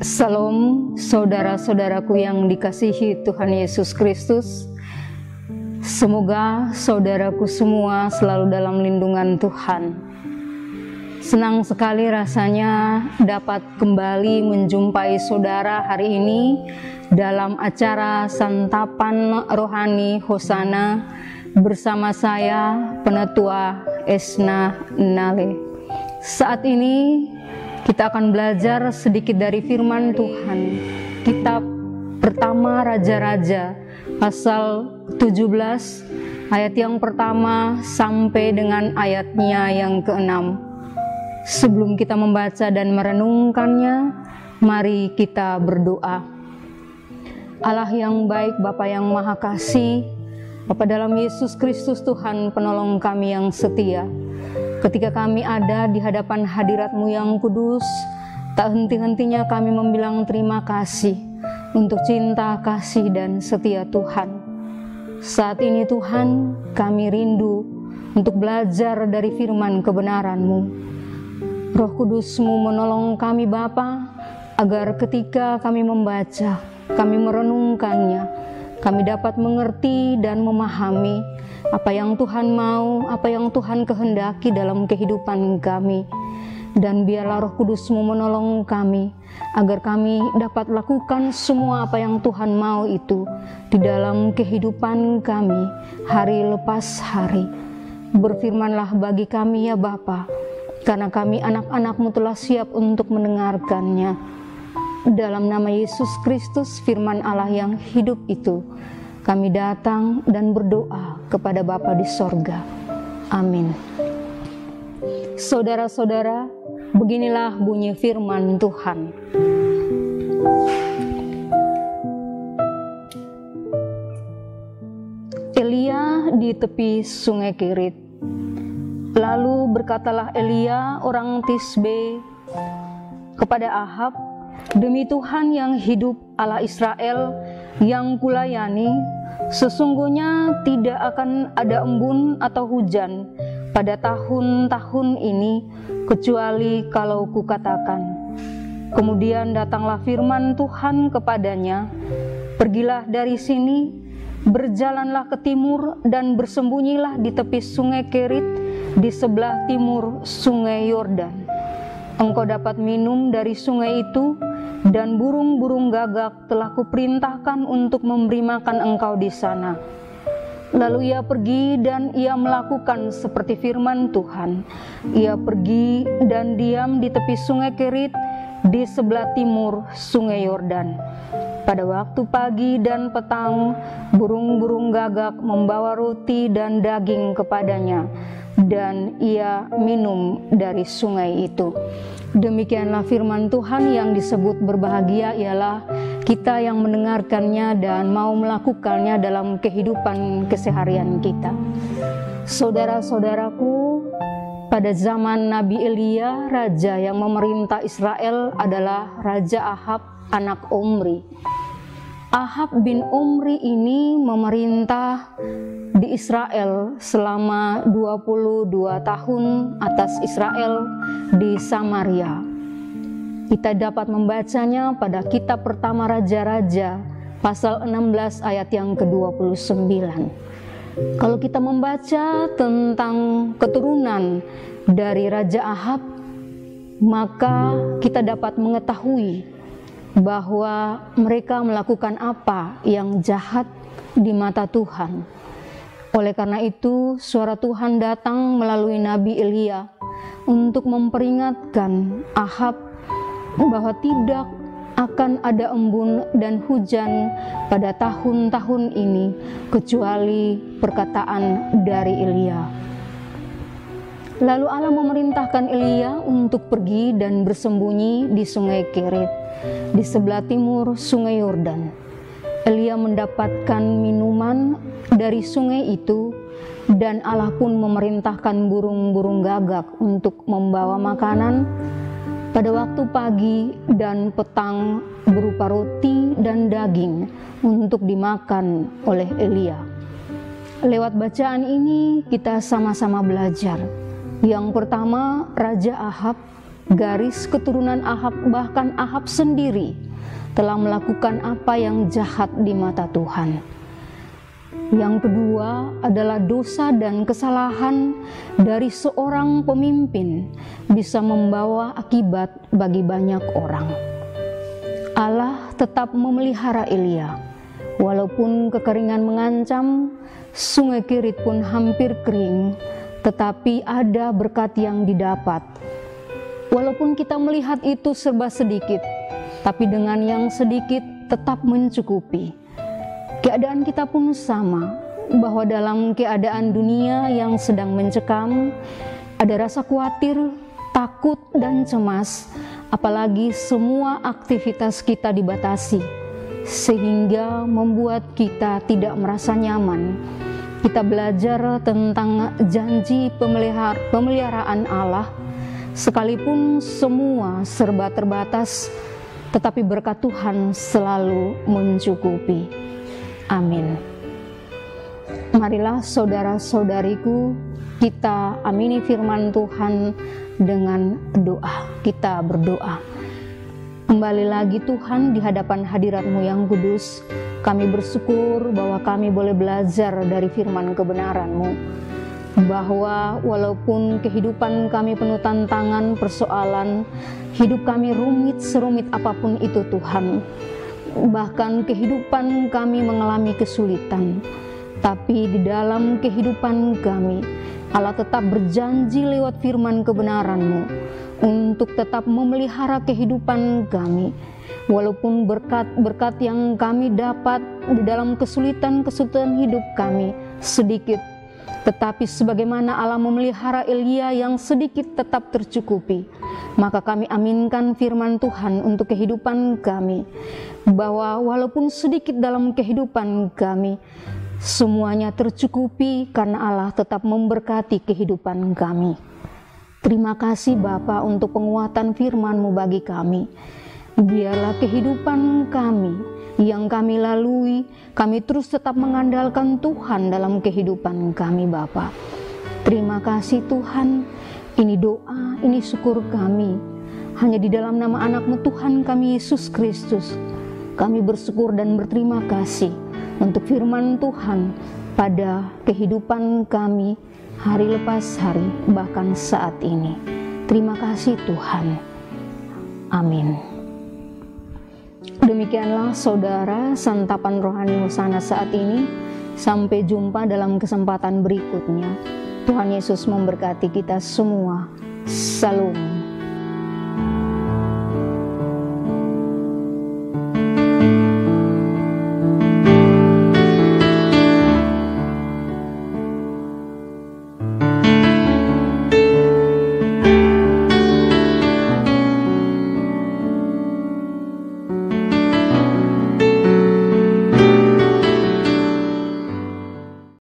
Salam saudara-saudaraku yang dikasihi Tuhan Yesus Kristus. Semoga saudaraku semua selalu dalam lindungan Tuhan. Senang sekali rasanya dapat kembali menjumpai saudara hari ini dalam acara Santapan Rohani Hosana bersama saya, Penatua Esna Nale. Saat ini kita akan belajar sedikit dari firman Tuhan. Kitab pertama Raja-Raja pasal 17 ayat yang pertama sampai dengan ayatnya yang ke-6. Sebelum kita membaca dan merenungkannya, mari kita berdoa. Allah yang baik, Bapa yang Maha Kasih, Bapa dalam Yesus Kristus Tuhan penolong kami yang setia. Ketika kami ada di hadapan hadirat-Mu yang kudus, tak henti-hentinya kami membilang terima kasih untuk cinta, kasih, dan setia Tuhan. Saat ini Tuhan, kami rindu untuk belajar dari firman kebenaran-Mu. Roh Kudus-Mu menolong kami Bapa, agar ketika kami membaca, kami merenungkannya, kami dapat mengerti dan memahami apa yang Tuhan mau, apa yang Tuhan kehendaki dalam kehidupan kami. Dan biarlah Roh Kudus-Mu menolong kami, agar kami dapat lakukan semua apa yang Tuhan mau itu di dalam kehidupan kami, hari lepas hari. Berfirmanlah bagi kami ya Bapa, karena kami anak-anak-Mu telah siap untuk mendengarkannya. Dalam nama Yesus Kristus, firman Allah yang hidup itu, kami datang dan berdoa kepada Bapa di sorga. Amin. Saudara-saudara, beginilah bunyi firman Tuhan. Elia di tepi sungai Kerit. Lalu berkatalah Elia orang Tisbe kepada Ahab, "Demi Tuhan yang hidup, Allah Israel yang kulayani, sesungguhnya tidak akan ada embun atau hujan pada tahun-tahun ini, kecuali kalau kukatakan." Kemudian datanglah firman Tuhan kepadanya, "Pergilah dari sini, berjalanlah ke timur dan bersembunyilah di tepi sungai Kerit di sebelah timur sungai Yordan. Engkau dapat minum dari sungai itu, dan burung-burung gagak telah kuperintahkan untuk memberi makan engkau di sana." Lalu ia pergi dan ia melakukan seperti firman Tuhan. Ia pergi dan diam di tepi sungai Kerit di sebelah timur sungai Yordan. Pada waktu pagi dan petang, burung-burung gagak membawa roti dan daging kepadanya, dan ia minum dari sungai itu. Demikianlah firman Tuhan. Yang disebut berbahagia ialah kita yang mendengarkannya dan mau melakukannya dalam kehidupan keseharian kita. Saudara-saudaraku, pada zaman Nabi Elia, raja yang memerintah Israel adalah Raja Ahab, anak Omri. Ahab bin Omri ini memerintah di Israel selama 22 tahun atas Israel di Samaria. Kita dapat membacanya pada kitab pertama Raja-Raja pasal 16 ayat yang ke-29. Kalau kita membaca tentang keturunan dari Raja Ahab, maka kita dapat mengetahui bahwa mereka melakukan apa yang jahat di mata Tuhan. Oleh karena itu, suara Tuhan datang melalui Nabi Elia untuk memperingatkan Ahab bahwa tidak akan ada embun dan hujan pada tahun-tahun ini, kecuali perkataan dari Elia. Lalu Allah memerintahkan Elia untuk pergi dan bersembunyi di sungai Kerit, di sebelah timur sungai Yordan. Elia mendapatkan minuman dari sungai itu, dan Allah pun memerintahkan burung-burung gagak untuk membawa makanan pada waktu pagi dan petang berupa roti dan daging untuk dimakan oleh Elia. Lewat bacaan ini kita sama-sama belajar. Yang pertama, Raja Ahab garis keturunan Ahab, bahkan Ahab sendiri telah melakukan apa yang jahat di mata Tuhan. Yang kedua adalah dosa dan kesalahan dari seorang pemimpin bisa membawa akibat bagi banyak orang. Allah tetap memelihara Elia, walaupun kekeringan mengancam, sungai Kerit pun hampir kering, tetapi ada berkat yang didapat. Walaupun kita melihat itu serba sedikit, tapi dengan yang sedikit tetap mencukupi. Keadaan kita pun sama, bahwa dalam keadaan dunia yang sedang mencekam, ada rasa khawatir, takut, dan cemas, apalagi semua aktivitas kita dibatasi, sehingga membuat kita tidak merasa nyaman. Kita belajar tentang janji pemeliharaan Allah, sekalipun semua serba terbatas, tetapi berkat Tuhan selalu mencukupi. Amin. Marilah saudara-saudariku, kita amini firman Tuhan dengan doa. Kita berdoa. Kembali lagi Tuhan di hadapan hadirat-Mu yang kudus, kami bersyukur bahwa kami boleh belajar dari firman kebenaran-Mu, bahwa walaupun kehidupan kami penuh tantangan, persoalan, hidup kami rumit serumit apapun itu Tuhan, bahkan kehidupan kami mengalami kesulitan, tapi di dalam kehidupan kami Allah tetap berjanji lewat firman kebenaran-Mu untuk tetap memelihara kehidupan kami. Walaupun berkat-berkat yang kami dapat di dalam kesulitan-kesulitan hidup kami sedikit, tetapi sebagaimana Allah memelihara Elia yang sedikit tetap tercukupi, maka kami aminkan firman Tuhan untuk kehidupan kami, bahwa walaupun sedikit dalam kehidupan kami, semuanya tercukupi karena Allah tetap memberkati kehidupan kami. Terima kasih Bapa untuk penguatan firman-Mu bagi kami. Biarlah kehidupan kami yang kami lalui, kami terus tetap mengandalkan Tuhan dalam kehidupan kami Bapa. Terima kasih Tuhan, ini doa, ini syukur kami. Hanya di dalam nama anak-Mu Tuhan kami Yesus Kristus, kami bersyukur dan berterima kasih untuk firman Tuhan pada kehidupan kami hari lepas hari, bahkan saat ini. Terima kasih Tuhan. Amin. Demikianlah saudara santapan rohani Hosana saat ini. Sampai jumpa dalam kesempatan berikutnya. Tuhan Yesus memberkati kita semua. Salam.